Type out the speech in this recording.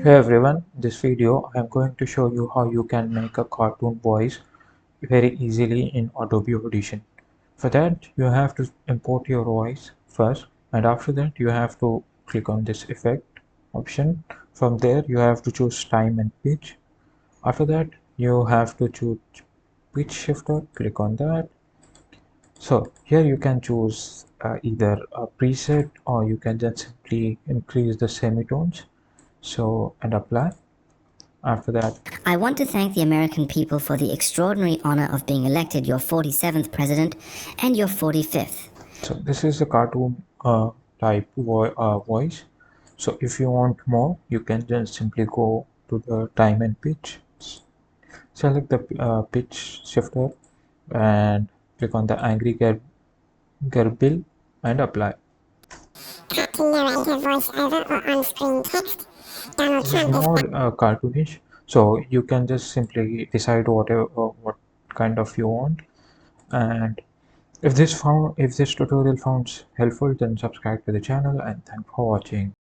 Hey everyone, this video I am going to show you how you can make a cartoon voice very easily in Adobe Audition. For that you have to import your voice first, and after that you have to click on this effect option. From there you have to choose time and pitch. After that you have to choose pitch shifter, click on that. So here you can choose either a preset, or you can just simply increase the semitones, so and apply. After that, I want to thank the American people for the extraordinary honor of being elected your 47th president and your 45th. so this is the cartoon type voice. So if you want more, you can just simply go to the time and pitch, select the pitch shifter, and click on the angry gerbil and apply. Captain Narrator voiceover or on-screen text. Donald This is Trump is more cartoonish, so you can just simply decide whatever what kind of you want. And if this tutorial found helpful, then subscribe to the channel, and thanks for watching.